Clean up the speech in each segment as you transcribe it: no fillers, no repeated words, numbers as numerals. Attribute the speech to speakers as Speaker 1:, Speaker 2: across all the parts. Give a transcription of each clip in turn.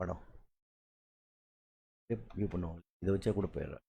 Speaker 1: படம் வியூ பண்ணுவோம். இதை வச்சா கூட போயிடுறேன்.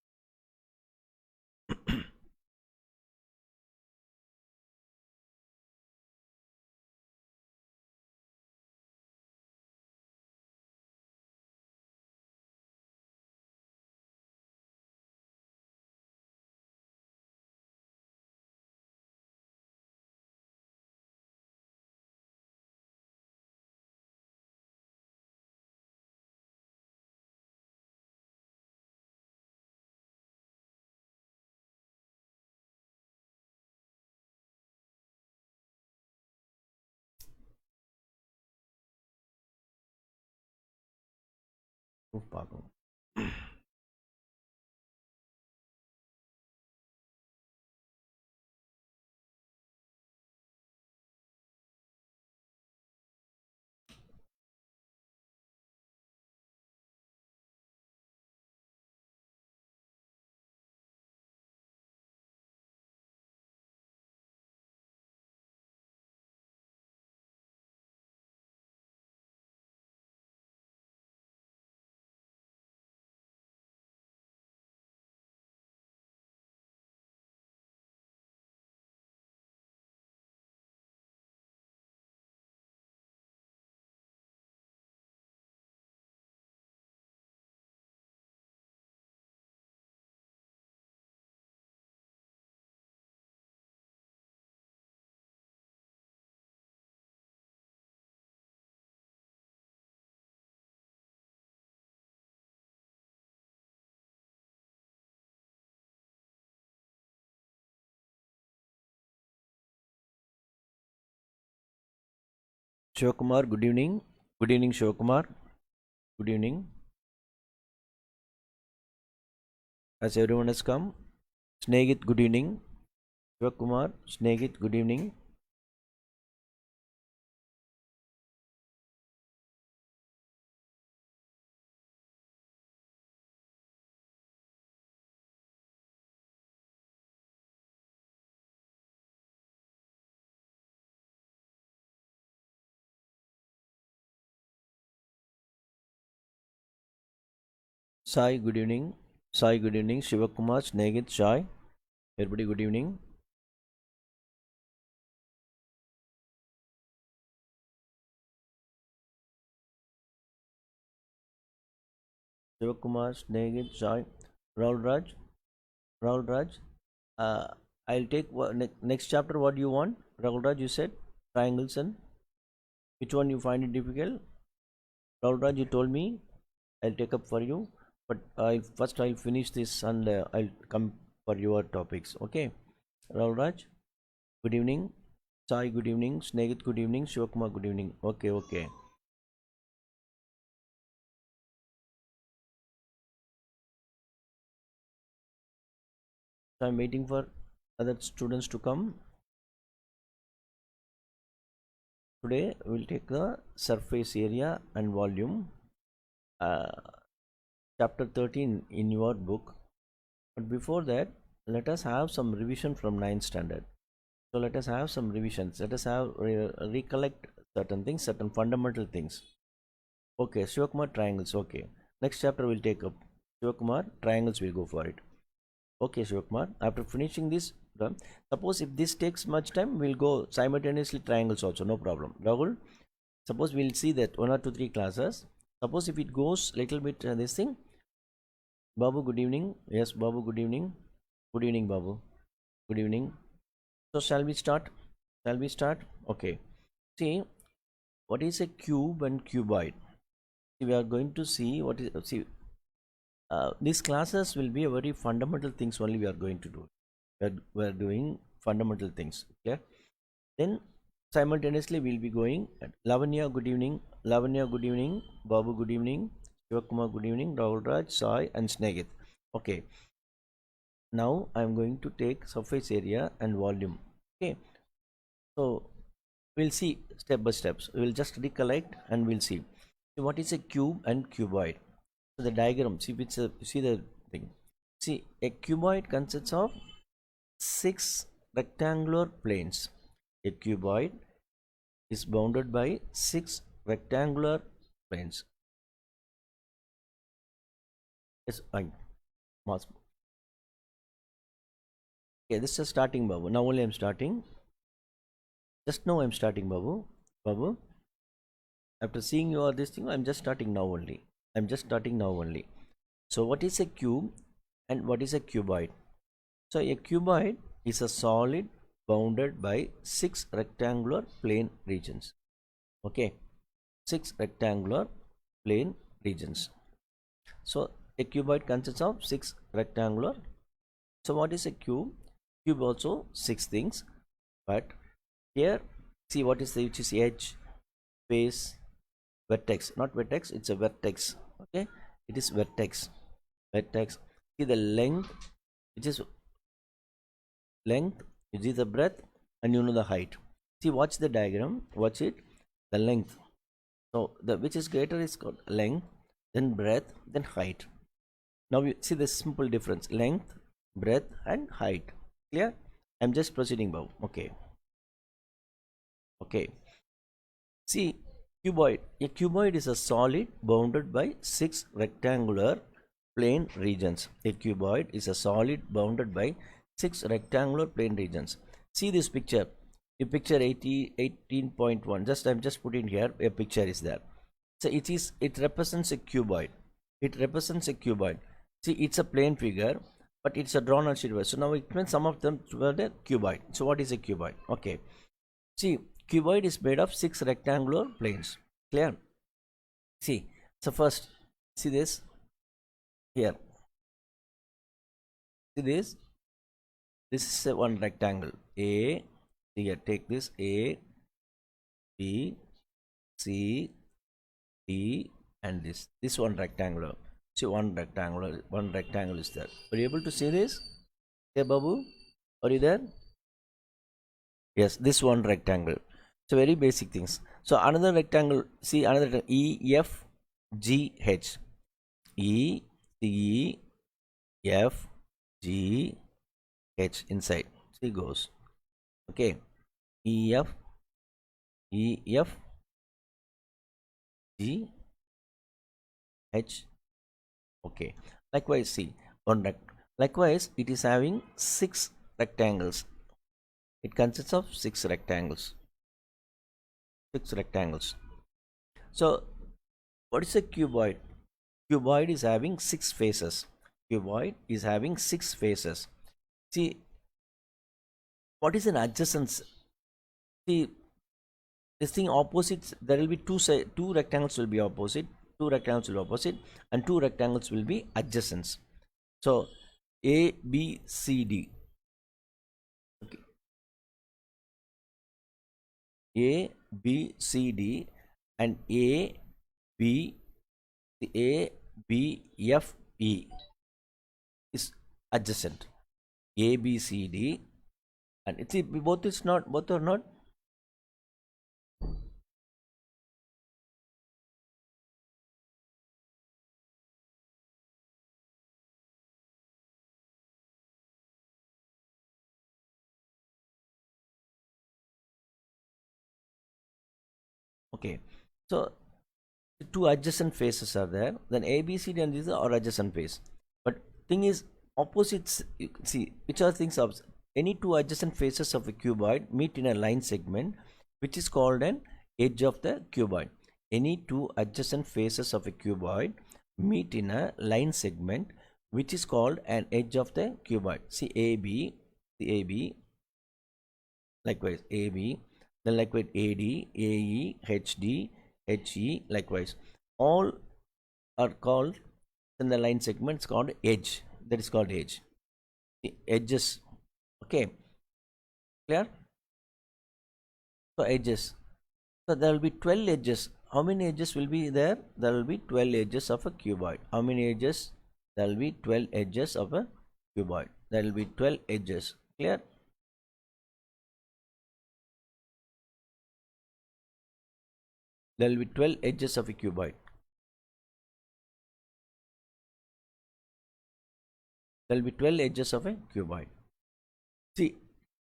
Speaker 1: ப்ரூஃப் பார்க்கணும். Shivakumar, good evening. Good evening, Shivakumar. Good evening. As everyone has come, Snegit, good evening. Shivakumar, Snegit, good evening. Sai, good evening. Sai, good evening. Shivakumar, Snegit, Sai. Everybody, good evening. Shivakumar, Snegit, Sai. Rahul Raj. Rahul Raj. I'll take next chapter. What do you want? Rahul Raj, you said triangles and which one you find it difficult? Rahul Raj, you told me. I'll take up for you. But I'll finish this and I'll come for your topics. Okay. Rahul Raj, good evening. Sai, good evening. Snegit, good evening. Shivakumar, good evening. Okay. So I'm waiting for other students to come. Today we'll take the surface area and volume. Chapter 13 in your book. But before that, let us have some revision from 9th standard. So let us have some revisions. Let us have recollect certain things, certain fundamental things. Okay, Shivakumar, triangles. Okay, next chapter we'll take up Shivakumar, triangles. We'll go for it. Okay, Shivakumar, after finishing this, suppose if this takes much time, we'll go simultaneously triangles also, no problem. Rahul, suppose we'll see that 1 or 2 3 classes. Suppose if it goes little bit this thing. Babu, good evening. Yes, Babu, good evening. Good evening, Babu. Good evening. So shall we start? Okay. See, what is a cube and cuboid? See, we are going to see what is. See, these classes will be a very fundamental things only we are going to do. We are doing fundamental things. Okay. Then simultaneously we'll be going at Lavanya, good evening. Lavanya, good evening. Babu, good evening. Shivakumar, good evening. Rahul Raj, Sai, and Snegit. Okay. Now I am going to take surface area and volume. Okay. So we'll see step by steps. We'll just recollect and we'll see. So what is a cube and cuboid? So the diagram. See the thing. See, a cuboid consists of 6 rectangular planes. A cuboid is bounded by 6 rectangular planes. Yes, fine. Mass. Okay, this is starting, Babu. Now only I'm starting. Just now I'm starting, Babu. Babu. After seeing you all this thing, I'm just starting now only. I'm just starting now only. So what is a cube and what is a cuboid? So a cuboid is a solid bounded by 6 rectangular plane regions. Okay, 6 rectangular plane regions. So a cuboid consists of 6 rectangular. So what is a cube? Cube also 6 things, but here see what is the, which is edge, face, vertex, not vertex, it's a vertex. Okay, it is vertex. Vertex. See the length, which is length, you see the breadth, and you know the height. See, watch the diagram, watch it. The length, so the which is greater is called length, then breadth, then height. Now you see the simple difference: length, breadth, and height. Clear? I'm just proceeding above. Okay. Okay. See, cuboid. A cuboid is a solid bounded by 6 rectangular plane regions. A cuboid is a solid bounded by 6 rectangular plane regions. See this picture. You picture 18.1. Just I'm just putting here. A picture is there. So it represents a cuboid. It represents a cuboid. See, it's a plane figure, but it's a drawn on sheet. So now it means some of them were the cuboid. So what is a cuboid? Okay. See, cuboid is made of 6 rectangular planes. Clear? See, so first, see this here. See this? This is a one rectangle. A, here, take this A, B, C, D, and this. This one rectangular. See, one rectangle is there. Are you able to see this? Hey, Babu, are you there? Yes, this one rectangle. So very basic things. So another rectangle, see another E, F, G, H. E, C, F, G, H inside. See goes. Okay. E, F, G, H. Okay. Likewise, see one likewise, it is having 6 rectangles. It consists of 6 rectangles. 6 rectangles. So what is a cuboid? Cuboid is having 6 faces. Cuboid is having 6 faces. See, what is an adjacent? See, this thing opposites, there will be two rectangles will be opposite, two rectangles will be opposite, and 2 rectangles will be adjacents. So A, B, C, D. Okay. A, B, C, D, and A, B, F, E is adjacent. A, B, C, D, and it's both is not, both are not. Okay, so two adjacent faces are there, then A, B, C, D, and these are adjacent face. But thing is, opposites, you can see which are things of any two adjacent faces of a cuboid meet in a line segment, which is called an edge of the cuboid. Any two adjacent faces of a cuboid meet in a line segment, which is called an edge of the cuboid. See AB, the AB, likewise AB, then likewise AD, AE, HD, HE, likewise. All are called in the line segments called edge. That is called edge. The edges. Okay. Clear? So edges. So there will be 12 edges. How many edges will be there? There will be 12 edges of a cuboid. How many edges? There will be 12 edges of a cuboid. There will be 12 edges. Clear? There will be 12 edges of a cuboid. There will be 12 edges of a cuboid. See,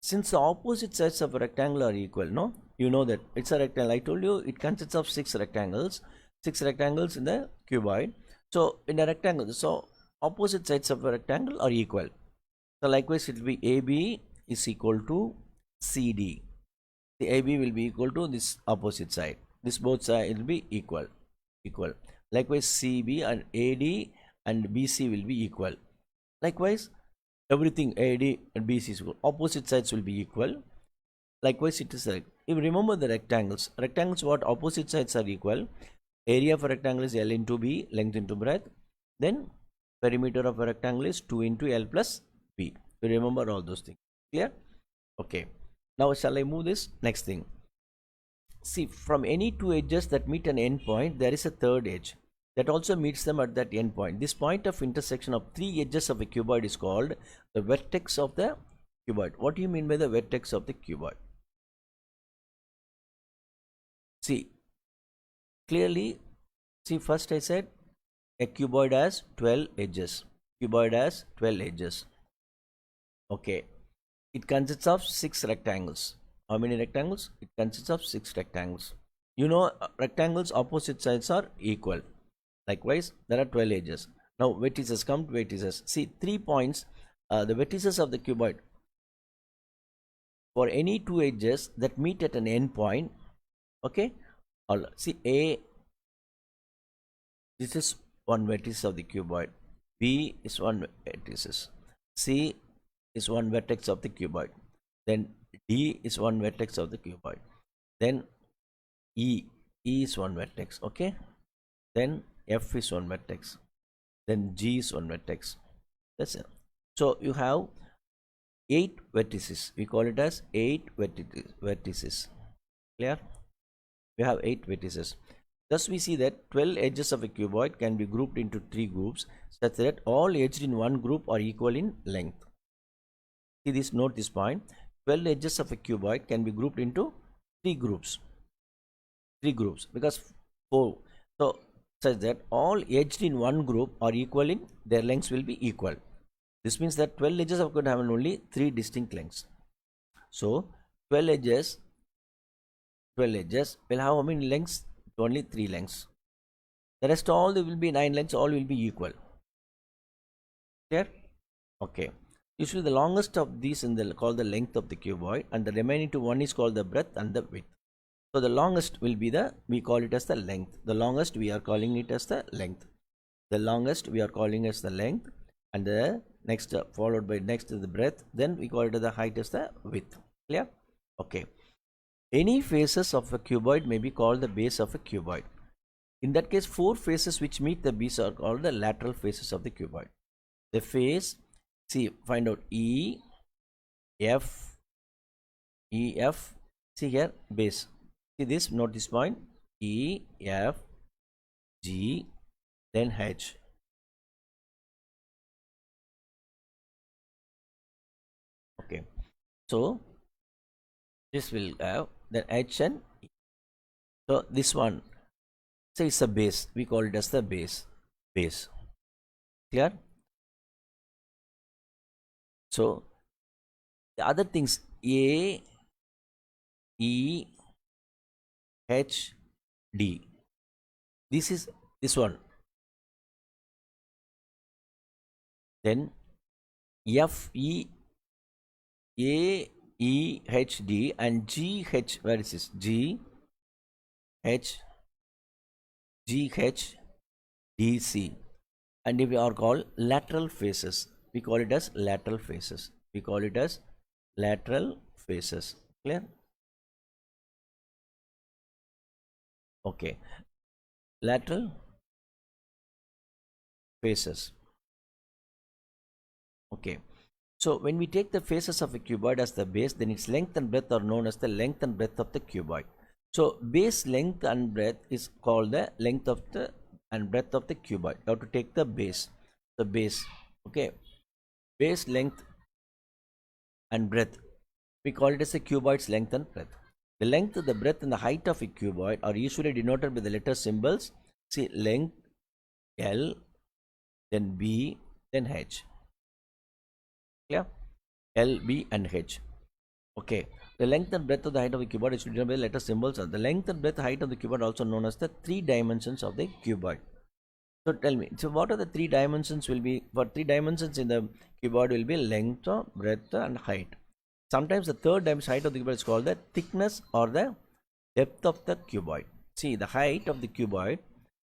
Speaker 1: since the opposite sides of a rectangle are equal, no? You know that it's a rectangle. I told you it consists of 6 rectangles. 6 rectangles in the cuboid. So in a rectangle, so opposite sides of a rectangle are equal. So likewise it will be AB is equal to CD. The AB will be equal to this opposite side. This both side will be equal. Likewise CB and AD and BC will be equal. Likewise everything AD and BC is equal. Opposite sides will be equal. Likewise it is if you remember the rectangles what opposite sides are equal. Area of a rectangle is L into B, length into breadth. Then perimeter of a rectangle is 2 into L plus B. You remember all those things. Clear? Okay. Now shall I move this? Next thing. See, from any two edges that meet an end point, there is a third edge that also meets them at that end point. This point of intersection of three edges of a cuboid is called the vertex of the cuboid. What do you mean by the vertex of the cuboid? See, clearly, see, first I said a cuboid has 12 edges. Okay. It consists of 6 rectangles. How many rectangles? It consists of 6 rectangles. You know, rectangles opposite sides are equal. Likewise, there are 12 edges. Now, vertices come to vertices. See, 3 points, the vertices of the cuboid. For any two edges that meet at an end point, okay, see A, this is one vertex of the cuboid. B is one vertex. C is one vertex of the cuboid. Then D is one vertex of the cuboid. Then E is one vertex. Okay. Then F is one vertex. Then G is one vertex. That's it. So you have 8 vertices. We call it as 8 vertices. Clear? We have 8 vertices. Thus we see that 12 edges of a cuboid can be grouped into 3 groups such that all edged in one group are equal in length. See this, note this point. 12 edges of a cuboid can be grouped into 3 groups. 3 groups because 4. So such that all edged in one group are equal in their lengths will be equal. This means that 12 edges of could have only 3 distinct lengths. So 12 edges will have how many lengths? Only 3 lengths. The rest all there will be 9 lengths, all will be equal. Clear? Okay. Usually the longest of these in the called the length of the cuboid, and the remaining two, one is called the breadth and the width. So the longest will be we call it as the length. The longest we are calling it as the length. The longest we are calling as the length, and the next followed by next is the breadth. Then we call it as the height as the width. Clear? Okay. Any faces of a cuboid may be called the base of a cuboid. In that case, 4 faces which meet the base are called the lateral faces of the cuboid. The face, see, find out E, F, see here, base. See this, note this point, E, F, G, then H. Okay, so this will have then H and E. So this one, say it's a base, we call it as the base. Clear? So the other things A, E, H, D. This is this one. Then F, E, A, E, H, D and G, H. Where is this? G, H, G, H, D, C. And if we are called lateral faces, we call it as lateral faces. Clear? Okay. Lateral faces. Okay. So when we take the faces of a cuboid as the base, then its length and breadth are known as the length and breadth of the cuboid. So base length and breadth is called the length of the and breadth of the cuboid. You have to take the base. Okay. Base length and breadth, we call it as a cuboid's length and breadth. The length, the breadth and the height of a cuboid are usually denoted by the letter symbols. See, length L, then B, then H. Yeah, L, B and H. Okay, the length and breadth of the height of the cuboid is denoted by the letter symbols. The length and breadth height of the cuboid also known as the 3 dimensions of the cuboid. So tell me, so what are the three dimensions will be, for three dimensions in the cuboid will be length, breadth and height. Sometimes the third dimension height of the cuboid is called the thickness or the depth of the cuboid. See the height of the cuboid,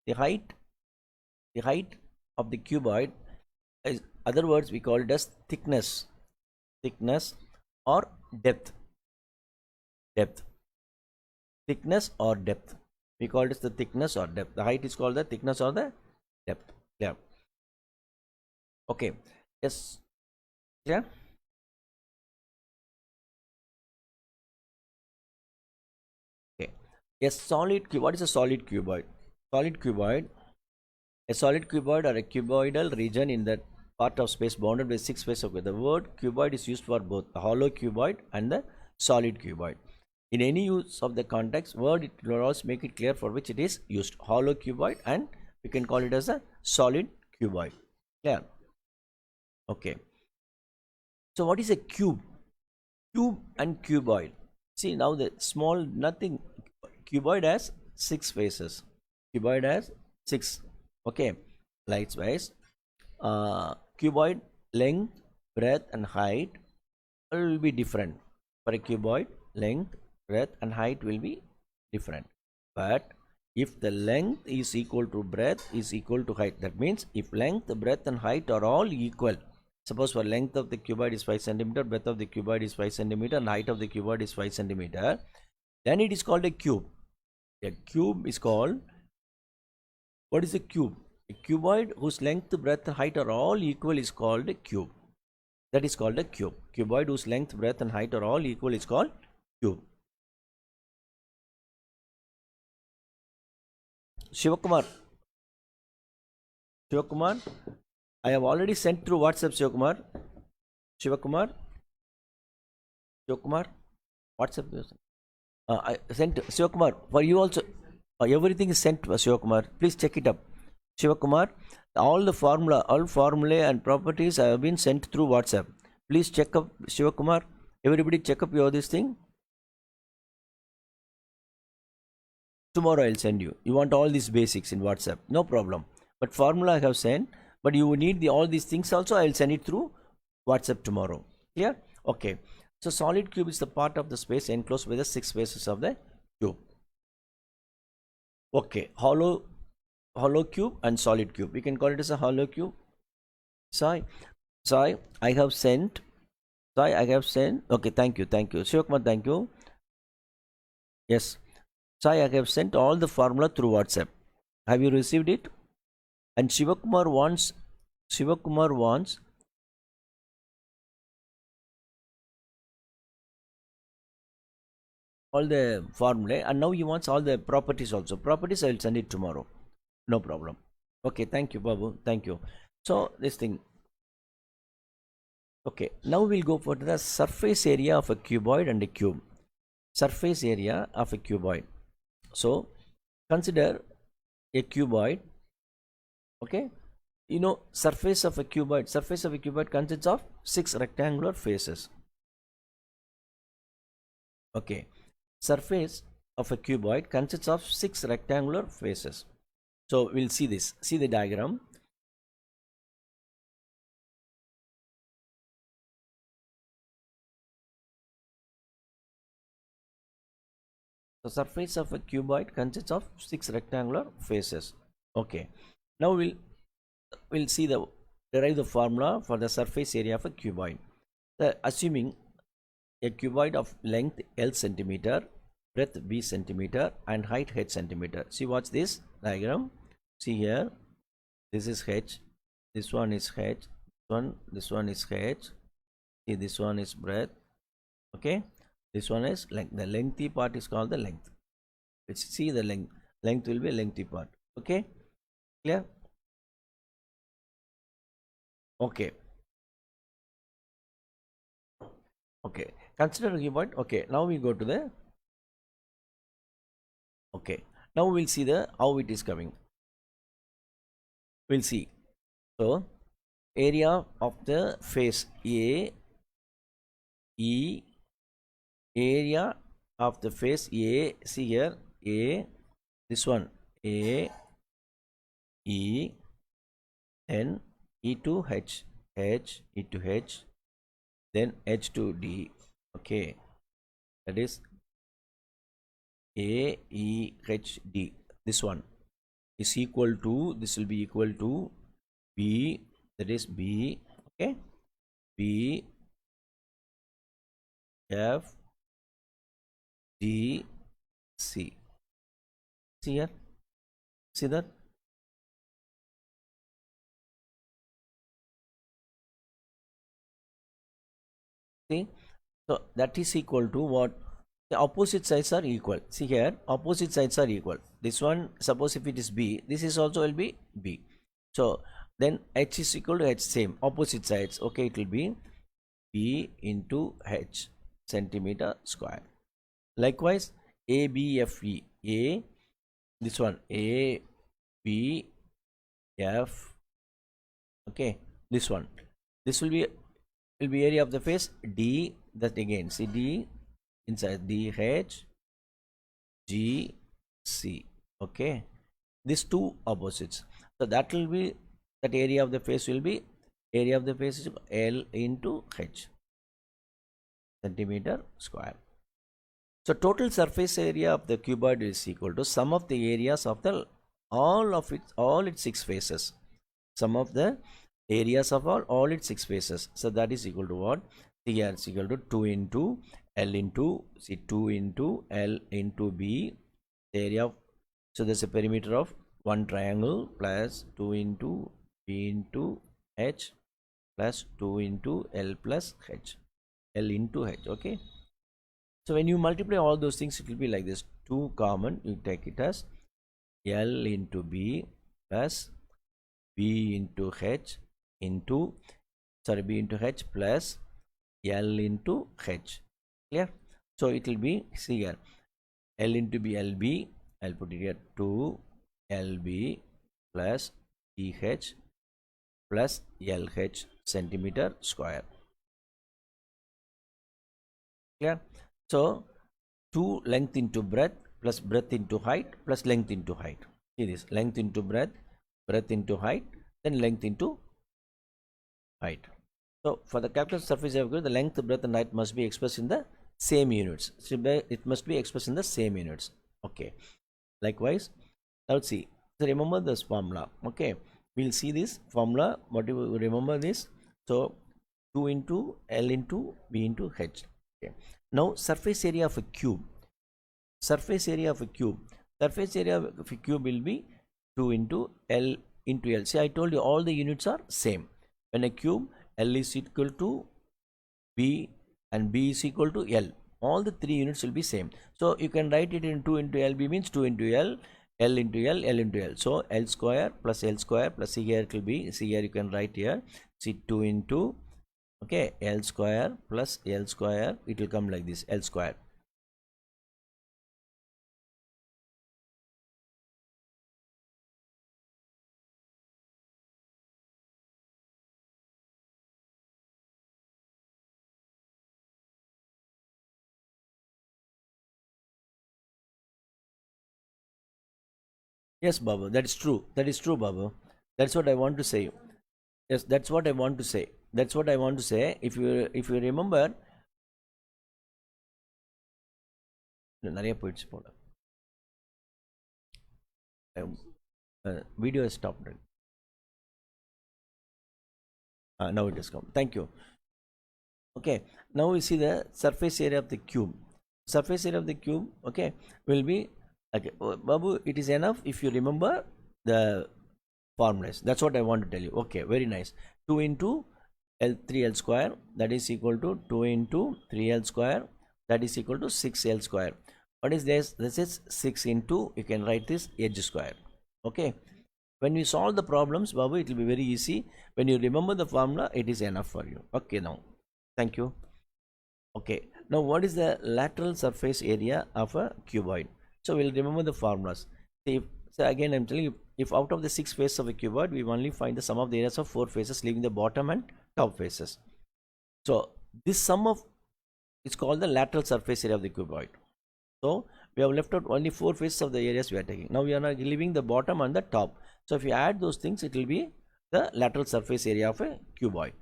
Speaker 1: the height, the height of the cuboid is, other words we call it as thickness, thickness or depth, depth, thickness or depth. We call it as the thickness or depth. The height is called the thickness or the depth. Yeah. Okay. Yes. Yeah. Okay. Yes. Solid cube. What is a solid cuboid? Solid cuboid. A solid cuboid or a cuboidal region in the part of space bounded by six faces. Okay. The word cuboid is used for both the hollow cuboid and the solid cuboid. In any use of the context word, it will also make it clear for which it is used. Hollow cuboid, and we can call it as a solid cuboid. Clear? Okay. So what is a cube? Cube and cuboid. See now the small nothing. Cuboid has six faces. Cuboid has six. Okay. Likewise, cuboid length, breadth, and height will be different. For a cuboid, length, breadth, and height will be different. But if the length is equal to breadth is equal to height, that means if length, breadth, and height are all equal. Suppose for length of the cuboid is 5 centimeter, breadth of the cuboid is 5 centimeter, and height of the cuboid is 5 centimeter, then it is called a cube. A cube is called, what is a cube? A cuboid whose length, breadth, and height are all equal is called a cube. That is called a cube. Cuboid whose length, breadth, and height are all equal is called cube. Shivakumar, Shivakumar, I have already sent through WhatsApp. Shivakumar, Shivakumar, Shivakumar, WhatsApp. I sent Shivakumar for you also. Everything is sent, Shivakumar. Please check it up. Shivakumar, all the formula, all formulae and properties have been sent through WhatsApp. Please check up, Shivakumar. Everybody check up your this thing. Tomorrow I'll send you. You want all these basics in WhatsApp? No problem. But formula I have sent. But you need all these things also. I'll send it through WhatsApp tomorrow. Clear? Okay. So solid cube is the part of the space enclosed by the six faces of the cube. Okay. Hollow cube and solid cube. We can call it as a hollow cube. Sai, I have sent. Sai, I have sent. Okay. Thank you. Shivakumar, thank you. Yes. Sai, I have sent all the formula through WhatsApp. Have you received it? And Shivakumar wants all the formulae, and now he wants all the properties also. Properties I will send it tomorrow. No problem. Okay, thank you, Babu. Thank you. So this thing. Okay, now we'll go for the surface area of a cuboid and a cube. Surface area of a cuboid. So consider a cuboid. Okay, you know, surface of a cuboid consists of six rectangular faces. Okay, surface of a cuboid consists of six rectangular faces. So we'll see this. See the diagram. The surface of a cuboid consists of six rectangular faces. Okay, now we'll see the derive the formula for the surface area of a cuboid. Assuming a cuboid of length L centimeter, breadth B centimeter, and height H centimeter. See, what's this diagram? See here, this is H, this one is H, this one is H. See, this one is breadth. Okay, this one is length. The lengthy part is called the length. Let's see the length. Length will be a lengthy part. Okay, clear? Okay. Okay. Consider a cuboid. Okay. Now we go to the. Okay. Now we'll see the how it is coming. We'll see. So area of the face A, E, area of the face A. See here A. This one A, E, then E to H, H, E to H, then H to D. Okay, that is A, E, H, D. This one is equal to, this will be equal to B, that is B, okay, B, F, D, C. See here, see that? See, so that is equal to what? The opposite sides are equal. See here, opposite sides are equal. This one, suppose if it is B, this is also will be B. So then H is equal to H, same, opposite sides. Okay, it will be B into H centimeter square. Likewise, ABFE, A, this one, A, B, F, okay, this one. This will be area of the face D, that again, see D, inside D, H, G, C, okay, these two opposites. So that will be, that area of the face will be, area of the face is L into H centimeter square. So total surface area of the cuboid is equal to sum of the areas of the all its six faces. Sum of the areas of all its six faces. So that is equal to what? Here is equal to 2 into L into, see, 2 into L into B, the area of, so there's a perimeter of one triangle, plus 2 into B into H, plus 2 into L plus H, L into H, okay. So when you multiply all those things, it will be like this, 2 common, you take it as L into B plus B into H into, sorry, B into H plus L into H, clear? So it will be, see here, L into B, LB, I'll put it here, 2 LB plus EH plus LH centimeter square, clear? So 2 length into breadth plus breadth into height plus length into height. See this, length into breadth, breadth into height, then length into height. So for the calculation surface area, the length, breadth and height must be expressed in the same units. So it must be expressed in the same units. Okay. Likewise, now let's see. So remember this formula. Okay. We'll see this formula. What do you remember this? So 2 into L into B into H. Okay. Now surface area of a cube. Surface area of a cube. Surface area of a cube will be 2 into L into L. See, I told you all the units are same. When a cube, L is equal to B and B is equal to L. All the three units will be same. So you can write it in 2 into LB means 2 into L, L into L, L into L. So L square plus L square plus, see here it will be, see here you can write here, see 2 into, okay, L square plus L square, it will come like this, L square. Yes, Babu, that is true. That is true, Babu. That's what I want to say. Yes, that's what I want to say. That's what I want to say. If you remember, நிறைய போயிடுச்சு போல. Video is stopped. Now it has come. Thank you. Okay, now we see the surface area of the cube. Surface area of the cube, okay, will be, okay, Babu, it is enough if you remember the formulas. That's what I want to tell you. Okay, very nice. 2 into L 3L square, that is equal to 2 into 3L square, that is equal to 6L square. What is this? This is 6 into, you can write this edge square. Okay, when we solve the problems, Babu, it will be very easy. When you remember the formula, it is enough for you. Okay, now thank you. Okay, now what is the lateral surface area of a cuboid? So we'll remember the formulas. See, so again I'm telling you, if out of the 6 faces of a cuboid, we only find the sum of the areas of 4 faces, leaving the bottom and top faces. So this sum of, it's called the lateral surface area of the cuboid. So we have left out only 4 faces of the areas we are taking. Now we are not leaving the bottom and the top. So if you add those things, it will be the lateral surface area of a cuboid.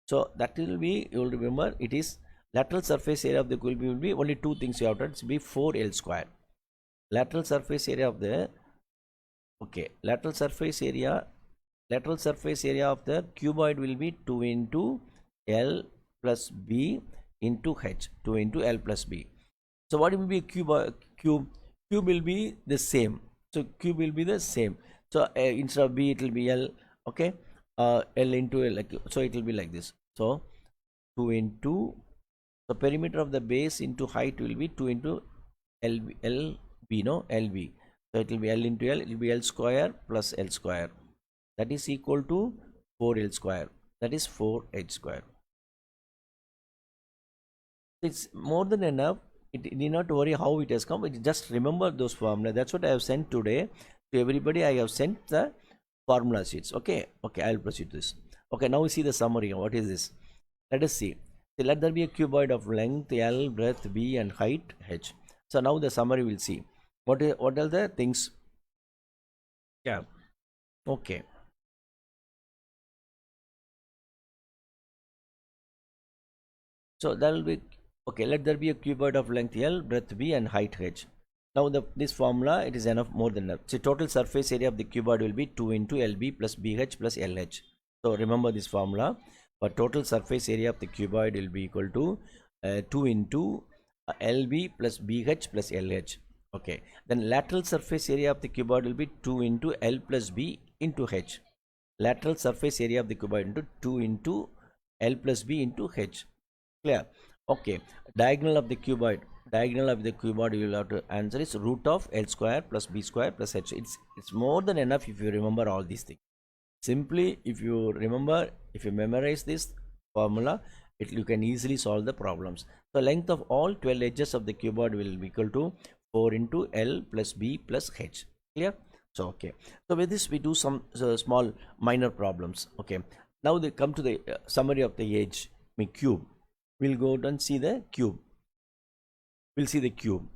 Speaker 1: So that will be, you will remember, it is lateral surface area of the cuboid will be only two things you have to, it's be 4L square. Lateral surface area of the, okay, lateral surface area of the cuboid will be 2 into L plus B into H, 2 into L plus B. So what will be a cube? Cube will be the same. So cube will be the same. So instead of B, it will be L. Okay, L into L. Like, so it will be like this. So 2 into, the perimeter of the base into height will be 2 into LB, no, LB. So it will be L into L. It will be L square plus L square. That is equal to 4L square. That is 4H square. It's more than enough. It need not worry how it has come. It just remember those formula. That's what I have sent today to everybody. I have sent the formula sheets. Okay, I'll proceed to this. Okay, now we see the summary. What is this? Let us see. So let there be a cuboid of length L, breadth B, and height H. So now the summary we'll see. What are the things? Yeah. Okay. So that will be, okay. Let there be a cuboid of length L, breadth B, and height H. Now this formula, it is enough, more than enough. So total surface area of the cuboid will be 2 into LB plus BH plus LH. So remember this formula. For total surface area of the cuboid will be equal to 2 into LB plus BH plus LH. Okay. Then lateral surface area of the cuboid will be 2 into L plus B into H. Lateral surface area of the cuboid into 2 into L plus B into H. Clear? Okay. Diagonal of the cuboid you will have to answer is root of L square plus B square plus H. It's more than enough if you remember all these things. Simply, if you remember, if you memorize this formula, you can easily solve the problems. The length of all 12 edges of the cuboid will be equal to 4 into L plus B plus H. Clear? So okay. So with this we do some small minor problems. Okay. Now they come to the summary of the edge, cube. We'll go and see the cube. We'll see the cube.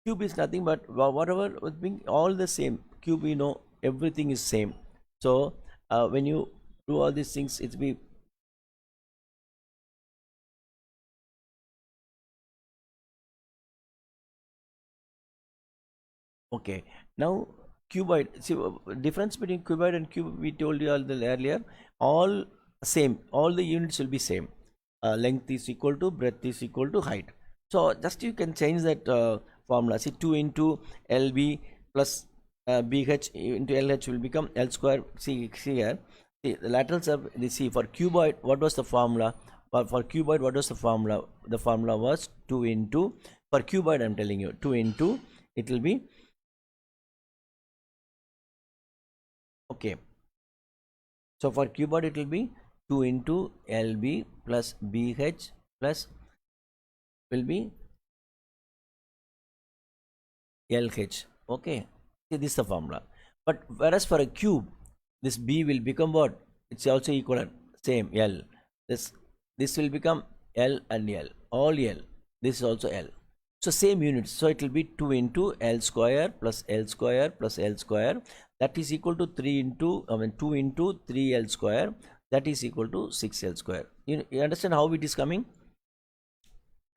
Speaker 1: Cube is nothing but whatever, all the same. Cube, we know everything is same. So when you do all these things, it's be okay. Now cuboid. See, difference between cuboid and cube, we told you all the earlier. All same. All the units will be same. Length is equal to, breadth is equal to height. So just you can change that formula. See, 2 into LB plus BH into LH will become L square. See here. See, the lateral surface. See, for cuboid, what was the formula? For cuboid, what was the formula? The formula was 2 into, for cuboid I'm telling you, 2 into, it will be, okay. So for cuboid it will be 2 into LB plus BH plus will be LH. Okay. See, this is the formula. But whereas for a cube, this B will become what? It's also equivalent. Same L. This will become L and L. All L. This is also L. So same units. So it will be 2 into L square plus L square plus L square. That is equal to 2 into 3L square. That is equal to 6L square. You understand how it is coming?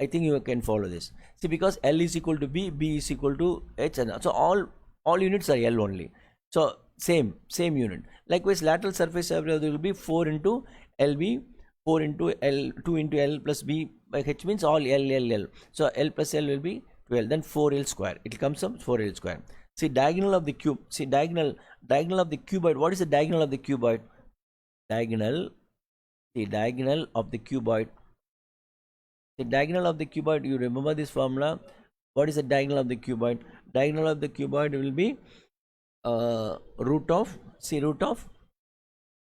Speaker 1: I think you can follow this. See, because L is equal to B, B is equal to H, and so all units are L only. So same unit. Likewise, lateral surface area will be 4 into LB, 4 into L, 2 into L plus B by H means all L. So L plus L will be 12. Then 4L square. It comes up 4L square. See, diagonal of the cube. See, diagonal of the cuboid. What is the diagonal of the cuboid? Diagonal. The diagonal of the cuboid. The diagonal of the cuboid, you remember this formula? What is the diagonal of the cuboid? Diagonal of the cuboid will be root of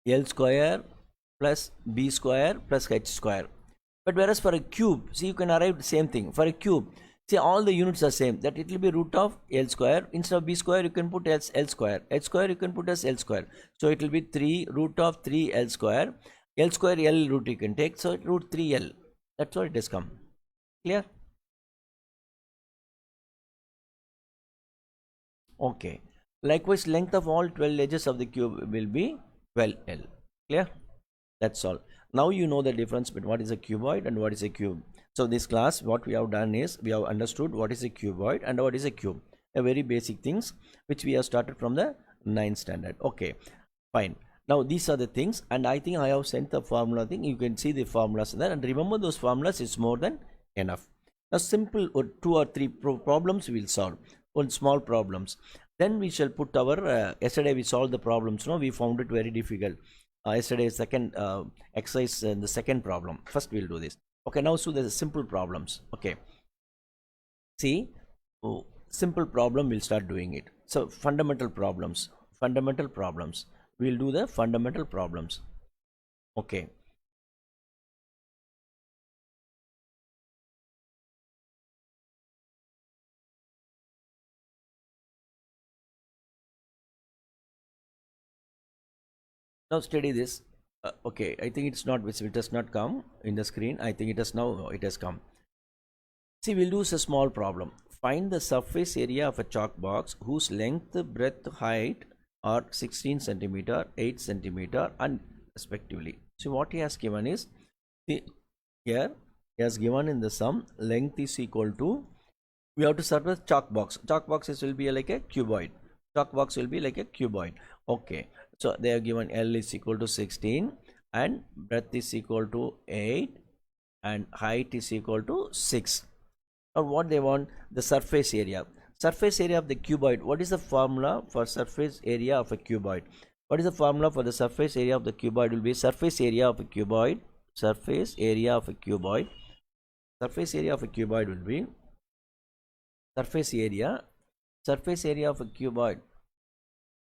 Speaker 1: L square plus B square plus H square. But whereas for a cube, see, you can arrive the same thing. For a cube, see, all the units are same. That it will be root of L square. Instead of B square, you can put L square. H square, you can put as L square. So it will be 3 root of 3L square. L square, L root you can take. So root 3L. That's what it has come. Clear? Okay. Likewise, length of all 12 edges of the cube will be 12L. Clear? That's all. Now you know the difference between what is a cuboid and what is a cube. So this class, what we have done is we have understood what is a cuboid and what is a cube. A very basic things which we have started from the 9th standard. Okay, fine. Now these are the things, and I think I have sent the formula thing. You can see the formulas there, and remember those formulas is more than enough. Now simple or 2 or 3 problems we will solve. One small problems. Then we shall put our yesterday we solved the problems. No, we found it very difficult. Yesterday second exercise the second problem. First we'll do this. Okay, now so there's simple problems. Okay, see, simple problem we'll start doing it. So fundamental problems, we'll do the fundamental problems. Okay, now study this. Okay, I think it's not visible, it does not come in the screen. I think it has now, it has come. See, we'll do a small problem. Find the surface area of a chalk box whose length, breadth, height are 16 centimeter, 8 centimeter and respectively. So what he has given is, see, here he has given in the sum length is equal to, we have to surface chalk box. Chalk boxes will be like a cuboid. Chalk box will be like a cuboid. Okay, so they have given L is equal to 16 and breadth is equal to 8 and height is equal to 6. Or what they want, the surface area of the cuboid. What is the formula for surface area of a cuboid? What is the formula for the surface area of the cuboid? Will be surface area of a cuboid will be surface area of a cuboid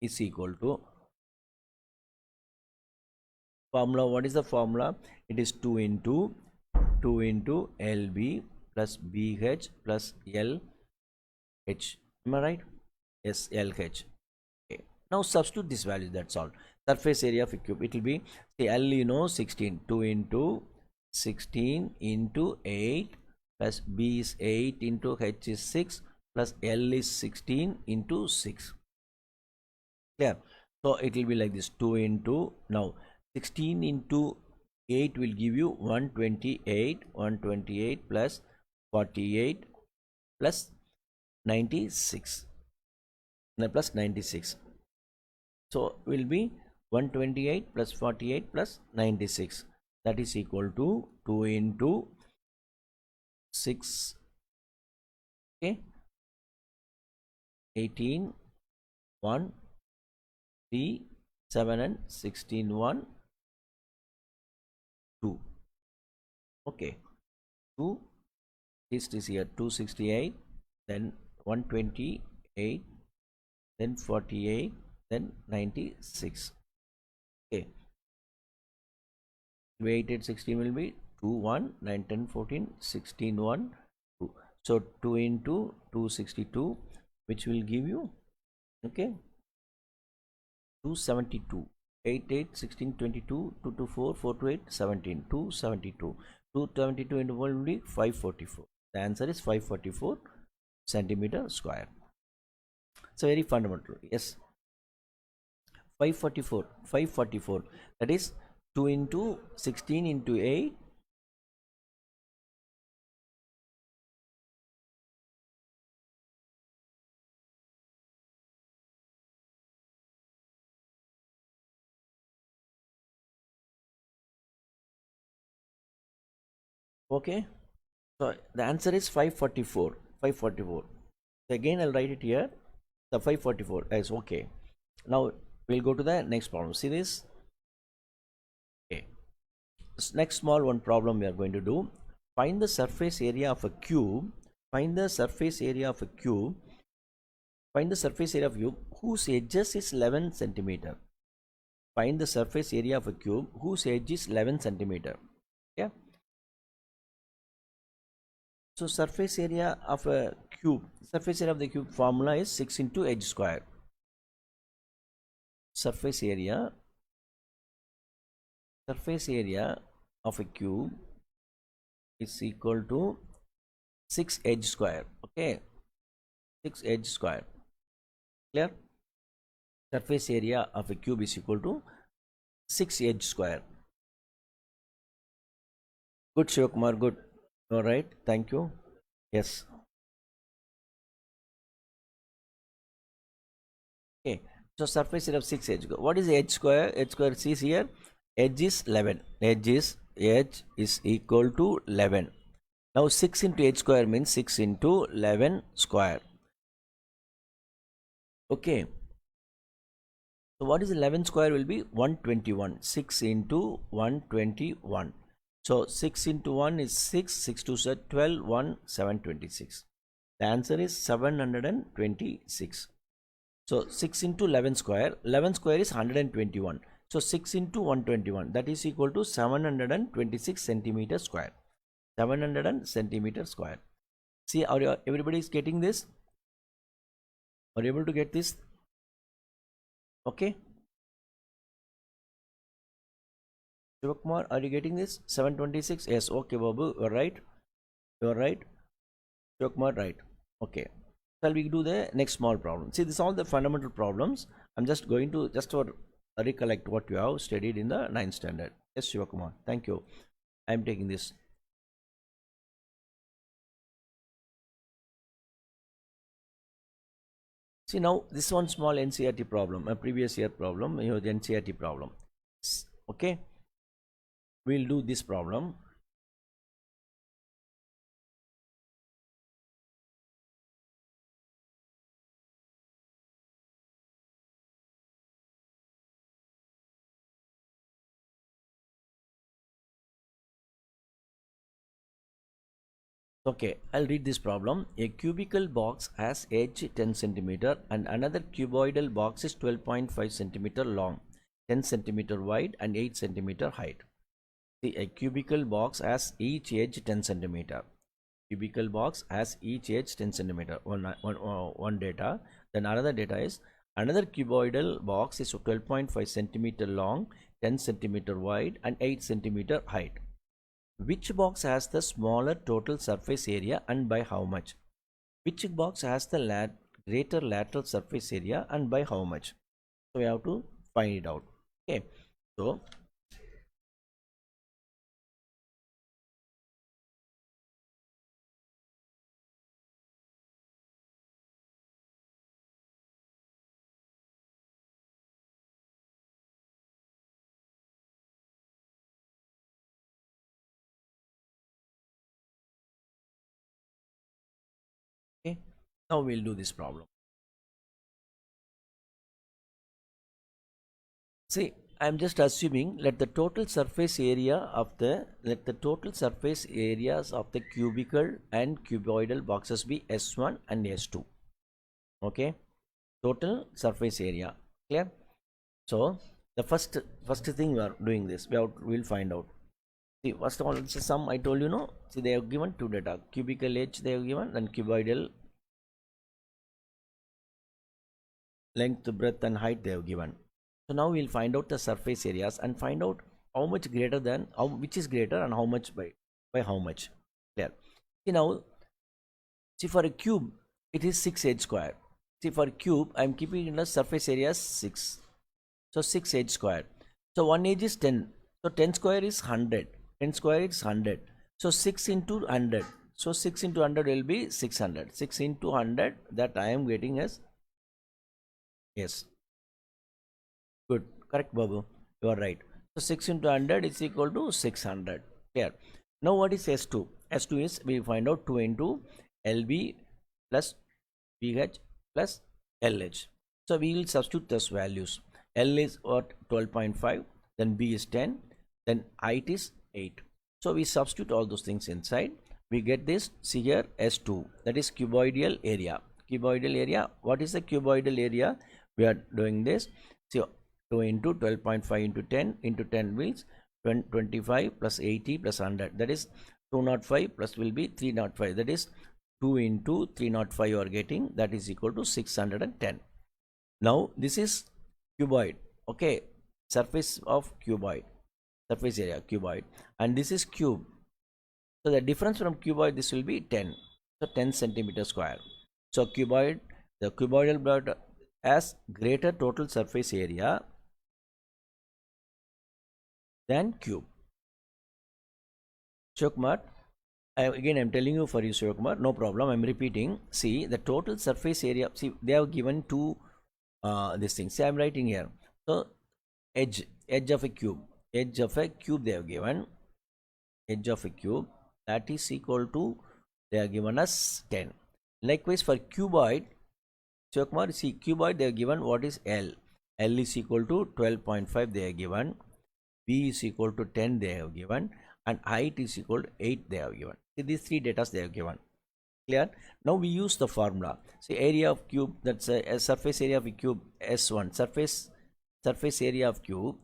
Speaker 1: is equal to formula. What is the formula? It is 2 into LB plus BH plus LH. Am I right? Yes, LH. Okay. Now substitute this value, that's all. Surface area of a cube, it will be, say, L, you know, 16. 2 into 16 into 8 plus B is 8 into H is 6 plus L is 16 into 6. Clear? So it will be like this, 2 into, now 16 into 8 will give you 128 plus 48 plus 96 plus 96. So will be 128 plus 48 plus 96, that is equal to 2 into 6, okay, 18 1 3 7 and 16 1 2. Okay, 2 is here 268, then 128, then 48, then 96. Okay, 8 8 16 will be 2 1 9 10 14 16 1 2. So 2 into 262, which will give you, okay, 272. 8 8 16 22 2 2 4 4 2 8 17 272. 272 into 1 will be 544. The answer is 544 centimeter square. It's very fundamental. Yes, 544, that is 2 into 16 into 8. Okay, so the answer is 544. So again I'll write it here, the 544 is okay. Now we'll go to the next problem. See this? Okay, this next small one problem we are going to do. Find the surface area of a cube. Find the surface area of a cube whose edges is 11 centimeter. Find the surface area of a cube whose edge is 11 centimeter. Yeah. So surface area of a cube, formula is 6 into edge square. Surface area of a cube is equal to 6 edge square. Okay, 6 edge square. Clear? surface area of a cube is equal to 6 edge square. Good, Shivakumar, good. All right, thank you. Yes. Okay, so surface area of 6 edge. What is edge square? Edge square, see here, edge is 11. Edge is equal to 11. Now 6 into edge square means 6 into 11 square. Okay. So what is 11 square will be 121. 6 into 121. So 6 into 1 is 6. 6 to 12. 1 726. The answer is 726. So 6 into 11 square. 11 square is 121. So 6 into 121, that is equal to 726 centimeter square. 700 centimeter square. See, everybody is getting this? Are you able to get this? Okay. Shivakumar, are you getting this? 726? Yes. Okay, Babu, you are right. You are right. Shivakumar, right. Okay. Shall we do the next small problem? See, this is all the fundamental problems. I'm just going to recollect what you have studied in the 9th standard. Yes, Shivakumar. Thank you. I am taking this. See, now this one small NCERT problem, a previous year problem, the NCERT problem. Okay. We'll do this problem. Okay, I'll read this problem. A cubical box has edge 10 centimeter and another cuboidal box is 12.5 centimeter long, 10 centimeter wide and 8 centimeter height. See, a cubical box has each edge 10 centimeter. Cubical box has each edge 10 centimeter. One data. Then another data is another cuboidal box is 12.5 centimeter long, 10 centimeter wide and 8 centimeter height. Which box has the smaller total surface area and by how much? Which box has the greater lateral surface area and by how much? So we have to find it out. Okay. So okay. Now we'll do this problem. See, I'm just assuming let the total surface area of the areas of the cubical and cuboidal boxes be S1 and S2. Okay, total surface area. Clear? So the first thing we are doing this, we'll find out. See, first of all, it's a sum I told you, no. See, they have given two data, cubical edge they have given and cuboidal length, breadth and height they have given. So now we'll find out the surface areas and find out how much greater than which is greater and how much by how much. Clear? See, now see, for a cube it is 6 edge square. See, for a cube I am keeping in the surface area 6. So 6 edge square. So one edge is 10. So 10 square is 100. 10 square is 100. So 6 into 100. So 6 into 100 will be 600. 6 into 100, that I am getting as, yes. Good. Correct, Babu. You are right. So 6 into 100 is equal to 600. Clear. Now what is S2? S2 is, we find out 2 into LB plus BH plus LH. So we will substitute those values. L is what? 12.5. Then B is 10. Then height is 8. So we substitute all those things inside. We get this. See here, S2. That is cuboidal area. Cuboidal area. What is the cuboidal area? We are doing this. So 2 into 12.5 into 10 into 10 means 25 plus 80 plus 100. That is 205 plus will be 305. That is 2 into 305 you are getting. That is equal to 610. Now this is cuboid. Okay. Surface of cuboid. Surface area cuboid. And this is cube. So the difference from cuboid, this will be 10. So 10 centimeter square. So cuboid, the cuboidal block has greater total surface area than cube. Shivakumar, again I'm telling you for you, Shivakumar, no problem, I'm repeating. See, the total surface area, see, they have given two this thing. See, I'm writing here. So, edge of a cube, they have given, edge of a cube, that is equal to, they are given us 10. Likewise for cuboid, Shivakumar, see, cuboid they have given what is L. L is equal to 12.5 they are given, B is equal to 10 they have given, and height is equal to 8 they have given. See, these three data they have given. Clear? Now we use the formula. See, area of cube, that's a surface area of a cube, S1. Surface area of cube,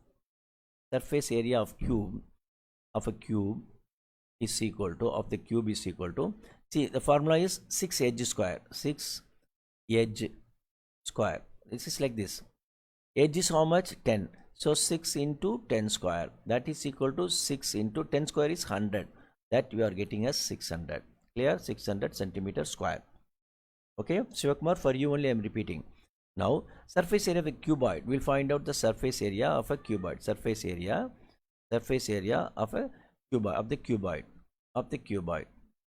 Speaker 1: of a cube is equal to, see, the formula is 6 edge square. This is like this. Edge is how much? 10. So 6 into 10 square, that is equal to 6 into 10 square is 100. That we are getting as 600. Clear? 600 centimeter square. Okay, Shivakumar, for you only I am repeating. Now, surface area of a cuboid, we'll find out the surface area of a cuboid. Surface area of a cuboid,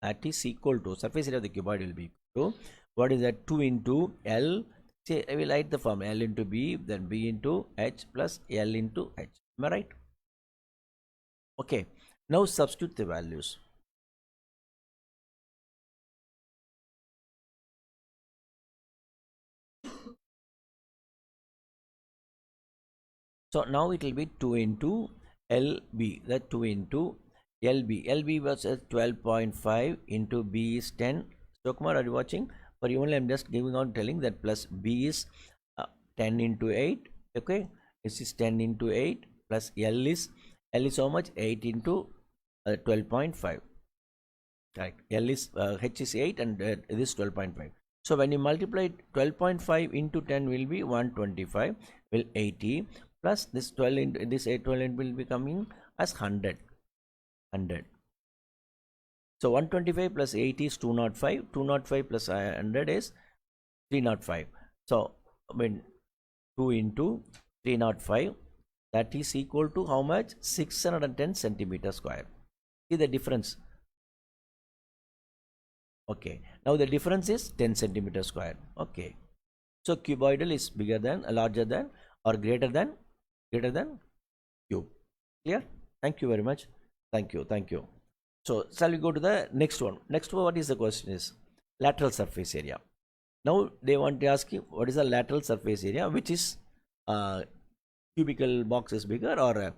Speaker 1: that is equal to, surface area of the cuboid will be equal to, what is that? 2 into L. Say, I will write the form L into B, then B into H plus L into H. Am I right? Okay. Now substitute the values. So now it will be 2 into LB, that 2 into LB. LB was 12.5 into B is 10. So Kumar, are you watching? For you only I am just giving on telling that plus B is 10 into 8. Okay, this is 10 into 8 plus L is how much? 8 into 12.5. Right. L is H is 8 and this 12.5. So when you multiply 12.5 into 10 will be 125, will 80 plus this 12 into this 12 will be coming as 100. So 125 plus 80 is 205. 205 plus 100 is 305. So when 2 into 305, that is equal to how much? 610 centimeter square. See the difference. Okay, now the difference is 10 centimeter square. Okay, so cuboidal is bigger than, larger than, or greater than cube. Clear? Thank you very much. Thank you. So shall we go to the next one? What is the question is lateral surface area. Now they want to ask you what is the lateral surface area, which is cubical box is bigger, or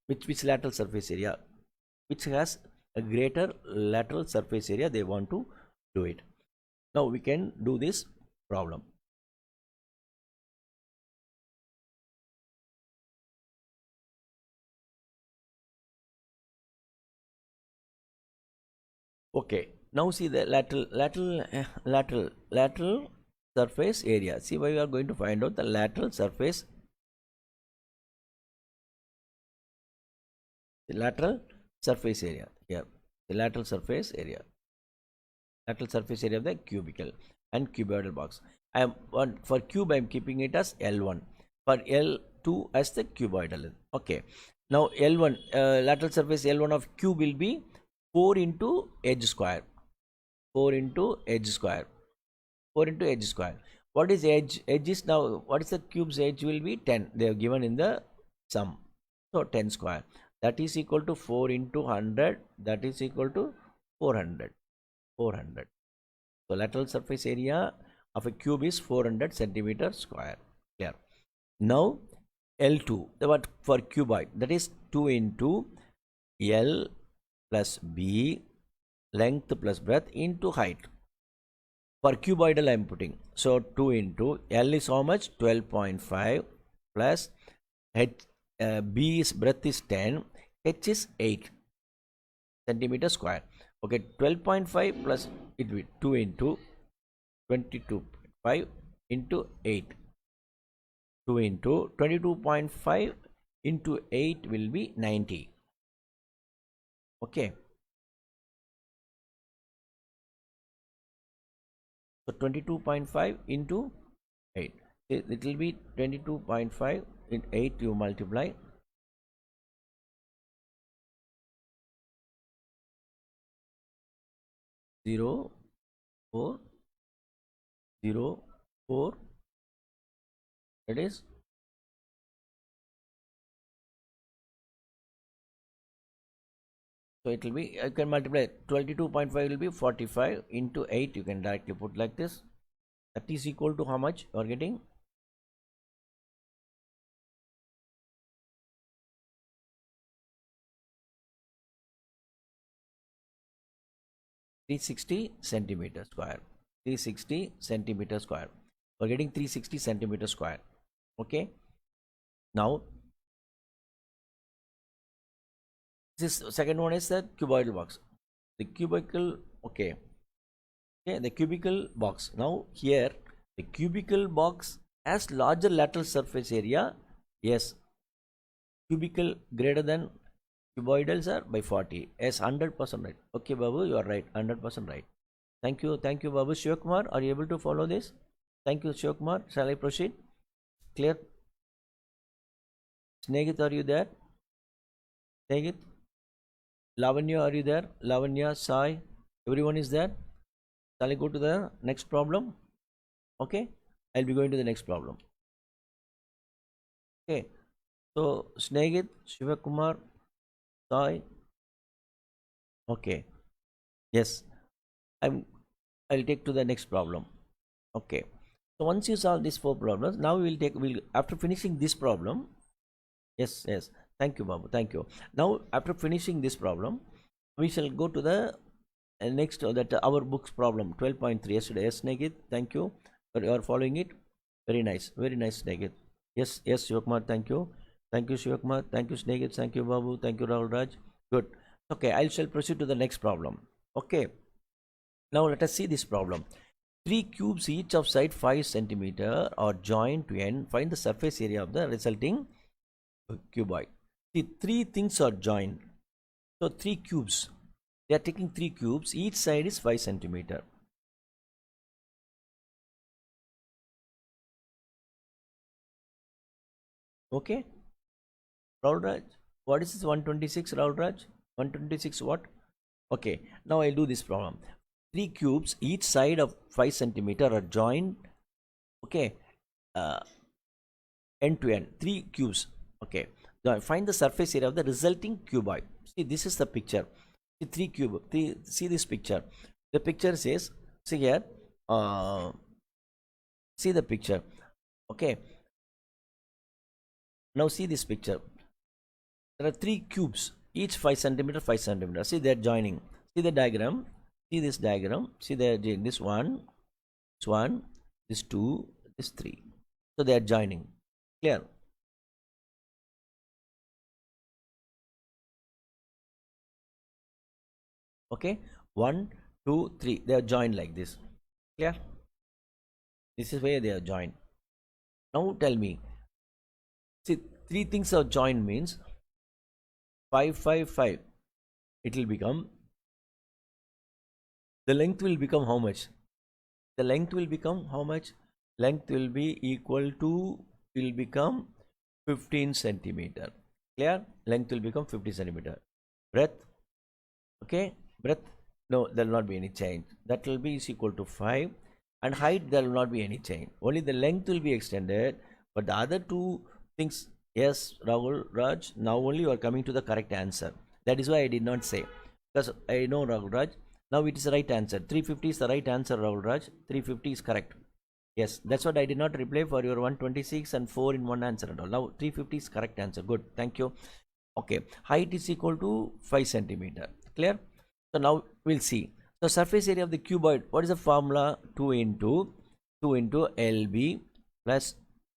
Speaker 1: which lateral surface area which has a greater lateral surface area, they want to do it. Now we can do this problem. Okay, now see the lateral surface area. See, why we are going to find out the lateral surface area here. The lateral surface area of the cubical and cuboidal box. For cube I am keeping it as L1, for L2 as the cuboidal. Okay, now L1 lateral surface L1 of cube will be 4 into edge square. What is edge? Edge is, now what is the cube's edge? Will be 10. They have given in the sum. So 10 square, that is equal to 4 into 100, that is equal to 400. So lateral surface area of a cube is 400 centimeter square. Clear? Now L2, what for cuboid, that is 2 into L plus B, length plus breadth into height. For cuboidal I am putting, so 2 into L is how much? 12.5 plus B is breadth is 10, H is 8 centimeter square. Okay, 12.5 plus it will be 2 into 22.5 into 8. 2 into 22.5 into 8 will be 90. Okay, so 22.5 into 8. It will be 22.5 in 8 you multiply 0 4 0 4, that is so it will be, you can multiply 22.5 will be 45 into 8, you can directly put like this. That is equal to how much you are getting? 360 centimeter square. 360 centimeter square. We're getting 360 centimeter square. Okay. Now, this second one is the cuboidal box. The cubicle, okay. Okay, the cubicle box. Now, here, the cubicle box has larger lateral surface area. Yes. Cubicle greater than cuboidals are by 40. Yes, 100% right. Okay, Babu, you are right. 100% right. Thank you, Babu. Shivakumar, are you able to follow this? Thank you, Shivakumar. Shall I proceed? Clear? Snehit, are you there? Snehit? Lavanya, are you there? Lavanya, Sai, everyone is there? Shall I go to the next problem? Okay, I'll be going to the next problem. Okay, so Snehit, Shivakumar, Sai. Okay, yes, I'll take to the next problem. Okay, so once you solve these 4 problems, now we'll after finishing this problem. Yes, thank you, Babu, thank you. Now after finishing this problem, we shall go to the next that our books problem 12.3 yesterday. Yes, Negit, thank you, you are following it. Very nice, Negit. Yes, Shivakumar, thank you, Shivakumar, thank you, Snegit, thank you, Babu, thank you, Rahul Raj. Good. Okay, I shall proceed to the next problem. Okay, now let us see this problem. 3 cubes each of side 5 centimeter are joined to end. Find the surface area of the resulting cuboid. See, 3 things are joined. So 3 cubes. They are taking 3 cubes. Each side is 5 centimeter. Okay. Rahul Raj, what is this 126, Rahul Raj? 126 what? Okay. Now I'll do this problem. 3 cubes, each side of 5 centimeter are joined. Okay. End to end. 3 cubes. Okay. Now find the surface area of the resulting cuboid. See, this is the picture. See, 3 cube. See this picture. The picture says, see here. See the picture. Okay. Now see this picture. There are 3 cubes, each 5 centimeter, 5 centimeter. See, they are joining. See the diagram. See this diagram. See this one, this 2, this 3. So they are joining. Clear? Okay. 1, 2, 3. They are joined like this. Clear? This is where they are joined. Now tell me. See, 3 things are joined means 5, 5, 5. It will become, the length will become how much? The length will become how much? Length will be equal to, will become 15 centimeter. Clear? Length will become 50 centimeter. Breadth, okay, breadth, no, there will not be any change. That will be is equal to 5. And height, there will not be any change. Only the length will be extended. But the other 2 things, yes, Rahul Raj, now only you are coming to the correct answer. That is why I did not say. Because I know, Rahul Raj, now it is the right answer. 350 is the right answer, Rahul Raj. 350 is correct. Yes, that's what I did not reply for your 126 and 4 in one answer and all. Now 350 is correct answer. Good, thank you. Okay, height is equal to 5 centimeter. Clear? So now we'll see. So surface area of the cuboid, what is the formula? 2 into LB plus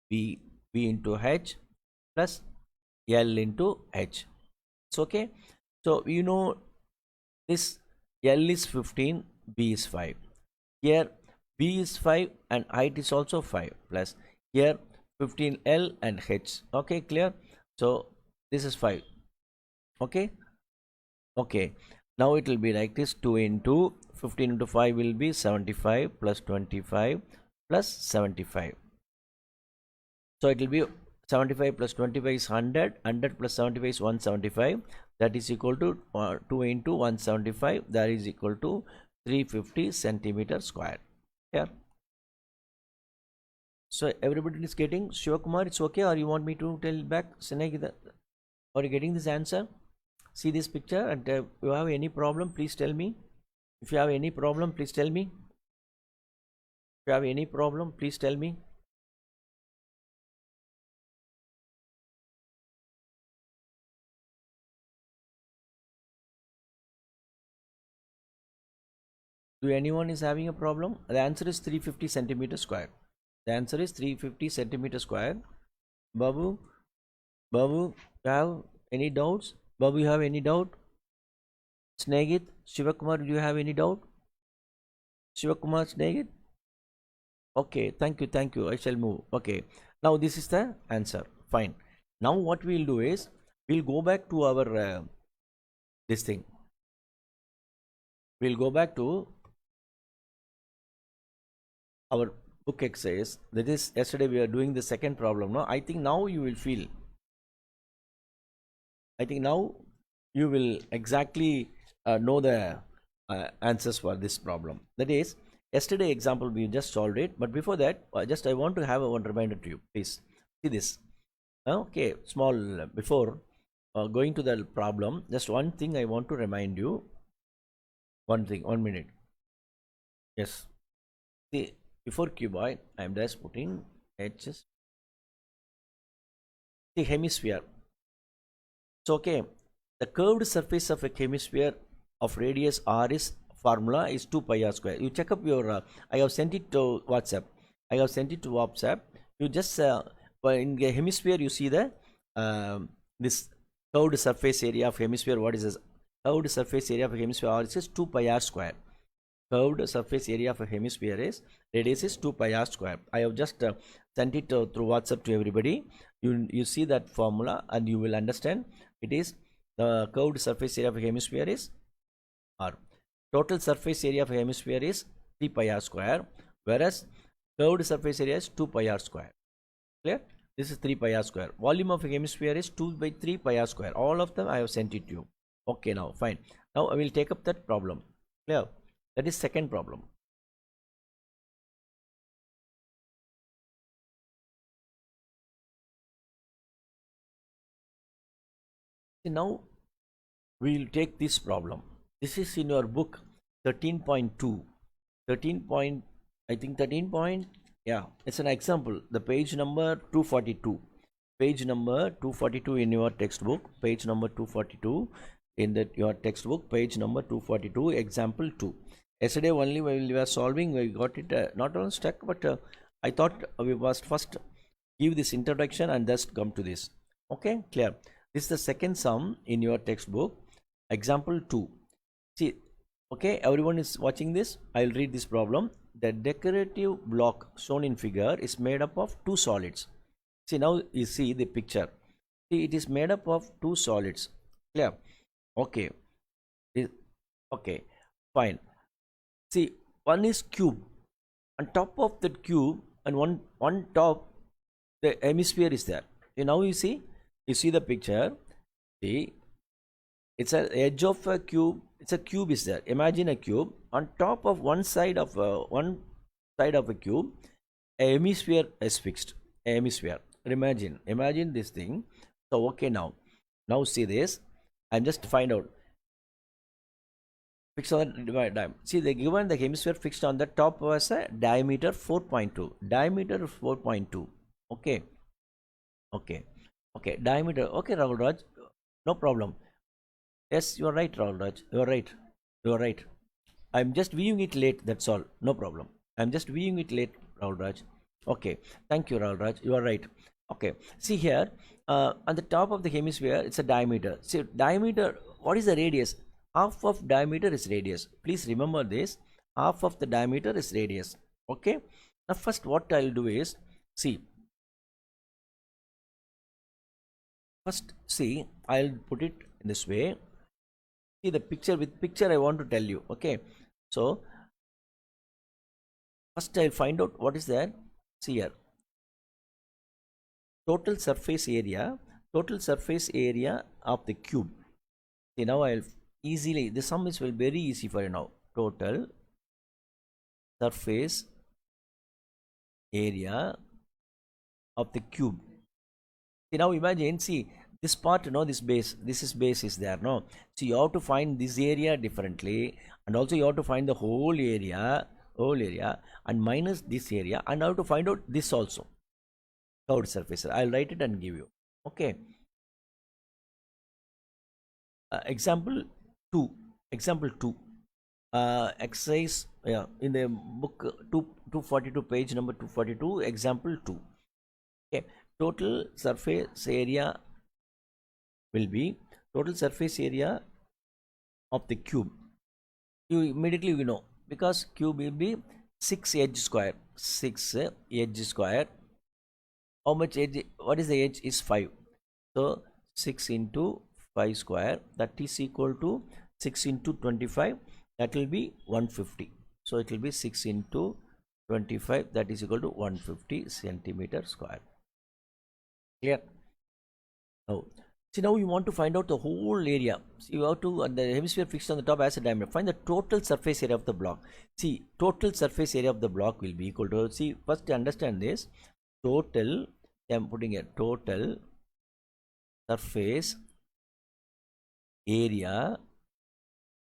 Speaker 1: B into H plus L into H. It's okay. So you know this L is 15, B is 5. Here B is 5 and height is also 5 plus here 15L and H. Okay, clear? So this is 5. Okay. Okay. Now it will be like this. 2 into 15 into 5 will be 75 plus 25 plus 75. So it will be 75 plus 25 is 100. 100 plus 75 is 175. That is equal to 2 into 175. That is equal to 350 centimeter square. Yeah. So everybody is getting. Shivakumar, it's okay, or you want me to tell back? Sinai, are you getting this answer? See this picture, and if you have any problem, please tell me. If you have any problem, please tell me. If you have any problem, please tell me. Do anyone is having a problem? The answer is 350 centimeter square. The answer is 350 centimeter square. Babu, Babu, you have any doubts? Babu, you have any doubt? Snegit, Shivakumar, do you have any doubt? Shivakumar, Snegit? Okay, thank you, thank you. I shall move. Okay, now this is the answer. Fine. Now what we'll do is we'll go back to our this thing. We'll go back to our book exercise. That is, yesterday we are doing the second problem. No, I think now you will feel. I think now you will exactly know the answers for this problem. That is, yesterday example we just solved it. But before that, just I want to have one reminder to you. Please see this. Okay, small before going to the problem. Just one thing I want to remind you. One thing. 1 minute. Yes. See, before cuboid, I am just putting edges. The hemisphere. So okay, the curved surface of a hemisphere of radius r is formula is 2 pi r square. You check up your. I have sent it to WhatsApp. I have sent it to WhatsApp. You just in the hemisphere you see the this curved surface area of hemisphere. What is this? Curved surface area of a hemisphere r is 2 pi r square. Curved surface area of a hemisphere is radius is 2 pi r square. I have just sent it through WhatsApp to everybody. You see that formula and you will understand. It is the curved surface area of a hemisphere is r. Total surface area of a hemisphere is 3 pi r square, whereas curved surface area is 2 pi r square. Clear? This is 3 pi r square. Volume of a hemisphere is 2 by 3 pi r square. All of them I have sent it to you. Okay, now fine. Now I will take up that problem. Clear? That is second problem. See, now we will take this problem. This is in your book 13.2. 13 point, I think 13 point, yeah, it's an example. The page number 242. Page number 242 in your textbook. Page number 242 in your textbook. Page number 242, example 2. Yesterday only while we were solving, we got it not on stuck, but I thought we must first give this introduction and just come to this. Okay, clear. This is the second sum in your textbook, example 2. See, okay, everyone is watching this. I'll read this problem. The decorative block shown in figure is made up of two solids. See, now you see the picture. See, it is made up of two solids. Clear? Okay. Okay, fine. See, one is cube. On top of that cube, and one top, the hemisphere is there. Now you see the picture. See, it's an edge of a cube. It's a cube is there. Imagine a cube. On top of one side of a cube, a hemisphere is fixed. A hemisphere. Imagine this thing. So okay, now see this. I'm just find out. Fixed on the diameter. See, they given the hemisphere fixed on the top was a diameter 4.2. Diameter 4.2. Okay. Diameter. Okay, Rahul Raj. No problem. Yes, you are right, Rahul Raj. You are right. I'm just viewing it late. That's all. No problem. I'm just viewing it late, Rahul Raj. Okay. Thank you, Rahul Raj. You are right. Okay. See here, on the top of the hemisphere, it's a diameter. See, diameter. What is the radius? Half of diameter is radius. Please remember this. Half of the diameter is radius. Okay. Now, first, what I'll do is see. First, see, I'll put it in this way. See the picture. With picture I want to tell you. Okay, so first I'll find out what is there. See here, total surface area of the cube. See, now I'll easily, the sum is very easy for you now. Total surface area of the cube. See, now imagine, see this part, this base is there, no? So you have to find this area differently, and also you have to find the whole area, and minus this area, and how to find out this also, curved surface. I'll write it and give you. Okay. Example 2. Exercise, in the book 242, page number 242, example 2. Okay. Total surface area will be total surface area of the cube. You immediately know, because cube will be 6 edge square. How much edge? What is the edge? Is 5. So 6 into 5 square, that is equal to 6 into 25, that will be 150. So it will be 6 into 25, that is equal to 150 centimeter square. Clear? Now, see, now you want to find out the whole area. So you have to, the hemisphere fixed on the top as a diameter, find the total surface area of the block. See, total surface area of the block will be equal to, see, first to understand this, total, I am putting a total surface area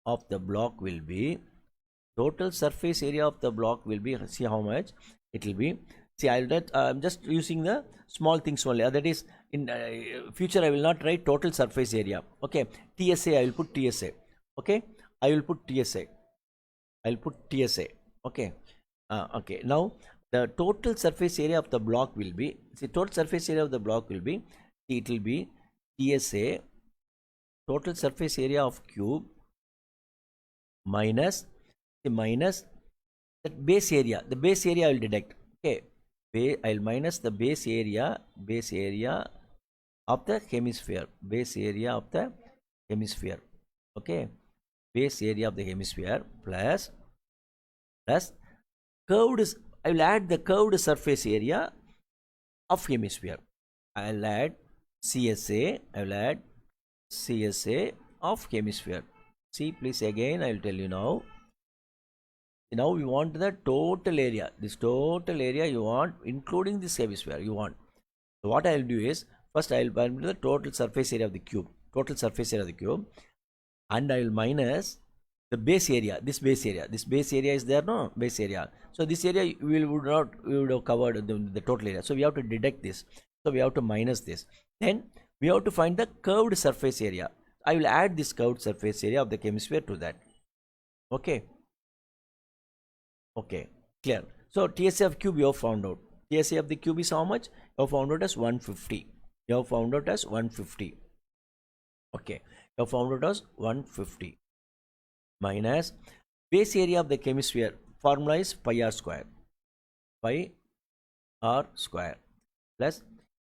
Speaker 1: of the block will be, total surface area of the block will be, see how much it will be. See, I'm just using the small things only. That is, in future I will not write total surface area. Okay, TSA, I will put TSA. Okay, I will put TSA. Okay. Okay, now the total surface area of the block will be, see, total surface area of the block will be, it will be TSA, total surface area of cube, minus the base area. The base area I will deduct. Okay, I'll minus the base area of the hemisphere. Okay, base area of the hemisphere plus curved. I will add the curved surface area of hemisphere. I'll add CSA. Of hemisphere. See, please, again I will tell you now. Now we want the total area. This total area you want, including this hemisphere you want. So what I will do is, first I will find the total surface area of the cube. And I will minus the base area. This base area is there, no? Base area. So this area we would have covered the total area. So we have to deduct this. So we have to minus this. Then we have to find the curved surface area. I will add this curved surface area of the hemisphere to that. Okay. Okay, clear. So TSA of cube you have found out. TSA of the cube is how much? You have found out as 150. Okay, you have found out as 150 minus base area of the hemisphere. Formula is pi r square. Plus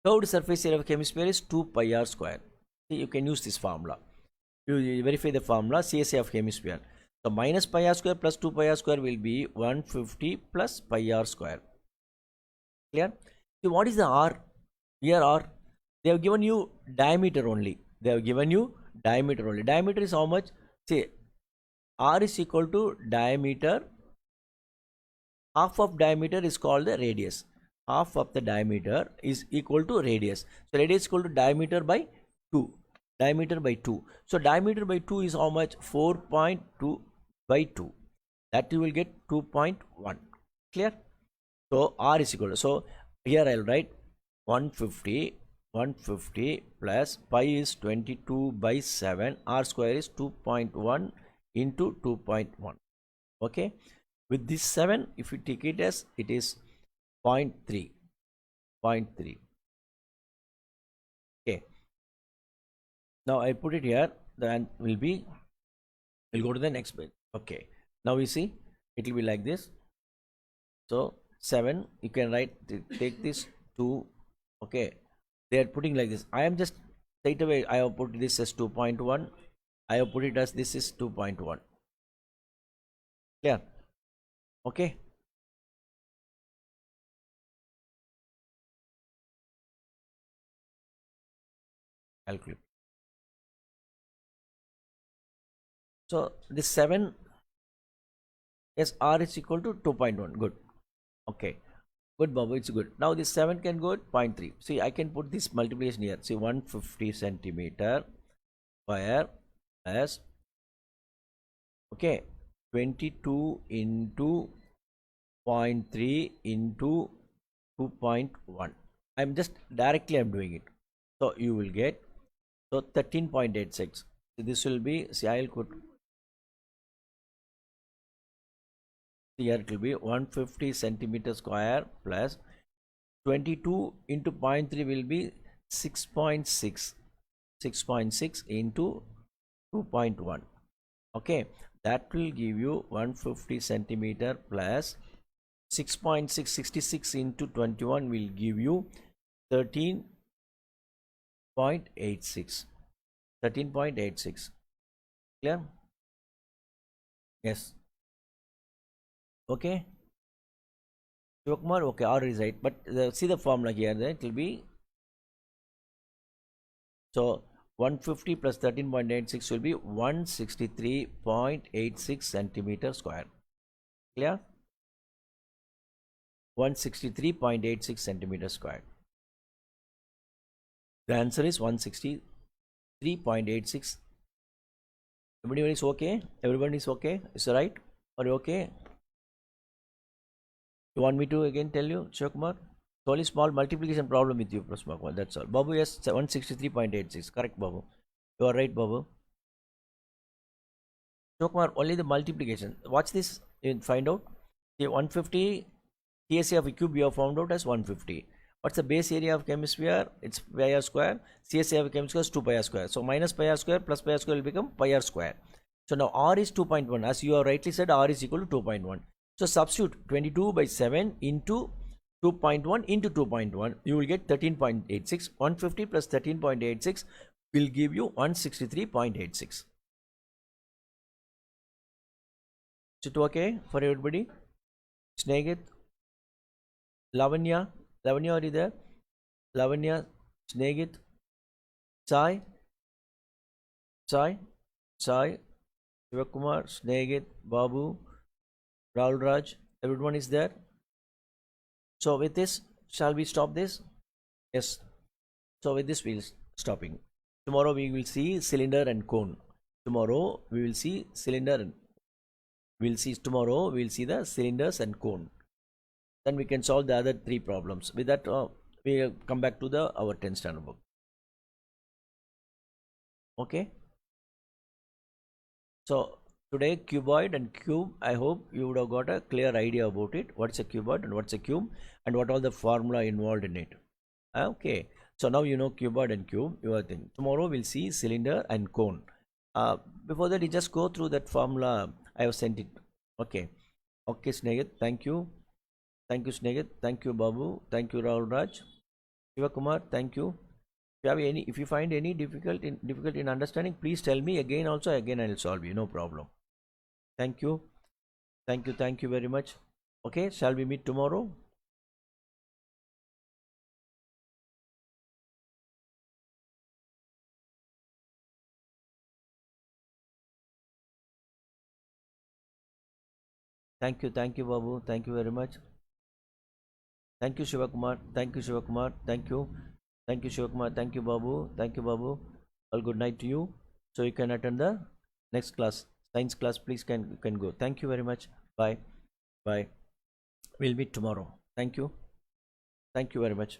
Speaker 1: curved surface area of hemisphere is 2 pi r square. See, you can use this formula. You verify the formula. CSA of hemisphere. So minus pi r square plus 2 pi r square will be 150 plus pi r square. Clear? See, what is the r? Here r, they have given you diameter only. Diameter is how much? See, r is equal to diameter. Half of diameter is called the radius. Half of the diameter is equal to radius. So radius is equal to diameter by 2. So diameter by 2 is how much? 4.2 by 2. That you will get 2.1. Clear? So r is equal to, so here I will write 150 plus pi is 22 by 7. R square is 2.1 into 2.1. Okay. With this 7, if you take it as, it is 0.3. Okay. Now I put it here, then we'll go to the next page. Okay, now we see it will be like this. So 7, you can write, take this 2. Okay, they are putting like this. I am just straight away, I have put this as 2.1. I have put it as this is 2.1. Clear? Okay. calculate. So this 7, yes, R is equal to 2.1. Good. Okay. Good, Babu. It's good. Now this 7 can go at 0.3. See, I can put this multiplication here. See, 150 centimeter square as, okay, 22 into 0.3 into 2.1. I'm just directly I'm doing it. So you will get, so 13.86. So this will be, see, I'll put here, it will be 150 centimeter square plus 22 into 0.3 will be 6.6. 6.6 into 2.1. Okay, that will give you 150 centimeter plus 6.6. 66 into 21 will give you 13.86. 13.86. Clear? Yes. Okay. Shivakumar, okay, R is right. But see the formula here, then it will be, so 150 plus 13.86 will be 163.86 centimeter square. Clear? 163.86 centimeter square. The answer is 163.86. Everybody is okay? Everybody is okay? Is it right? Are you okay? You want me to again tell you, Shivakumar? It's only small multiplication problem with you, Prasma. That's all. Babu, yes, 163.86. Correct, Babu. You are right, Babu. Shivakumar, only the multiplication. Watch this and find out. The 150 TSA of a cube you have found out as 150. What's the base area of chemisphere? It's pi r square. CSA of a chemisphere is 2 pi r square. So minus pi r square plus pi r square will become pi r square. So now R is 2.1. As you have rightly said, R is equal to 2.1. So substitute 22 by 7 into 2.1 into 2.1. You will get 13.86. 150 plus 13.86 will give you 163.86. Is it okay for everybody? Snegit, Lavanya, Lavanya, are you there? Lavanya, Snegit, Sai, Sai, Sai, Shivakumar, Snegit, Babu, Rahul Raj, everyone is there. So with this, shall we stop this? Yes. So with this, we'll stopping. Tomorrow we will see cylinder and cone. Tomorrow we will see cylinder and tomorrow we'll see the cylinders and cone. Then we can solve the other 3 problems. With that, we come back to our 10th standard book. Okay. So today, cuboid and cube, I hope you would have got a clear idea about it. What's a cuboid and what's a cube and what all the formula involved in it. Okay. So now you know cuboid and cube. Your thing. Tomorrow we'll see cylinder and cone. Before that, you just go through that formula. I have sent it. Okay. Okay, Snegit. Thank you. Thank you, Snegit. Thank you, Babu. Thank you, Rahul Raj. Shivakumar, thank you. If you find any difficult in understanding, please tell me again. Also, again I'll solve you. No problem. Thank you. Thank you. Thank you very much. Okay, shall we meet tomorrow? Thank you. Thank you, Babu. Thank you very much. Thank you, Shivakumar. Thank you, Shivakumar. Thank you. Thank you, Shivakumar. Thank you, Babu. Thank you, Babu. All good night to you. So you can attend the next class. Science class, please can go. Thank you very much. Bye. Bye. We'll meet tomorrow. Thank you. Thank you very much.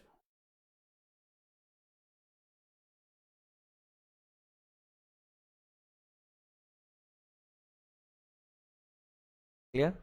Speaker 1: Clear?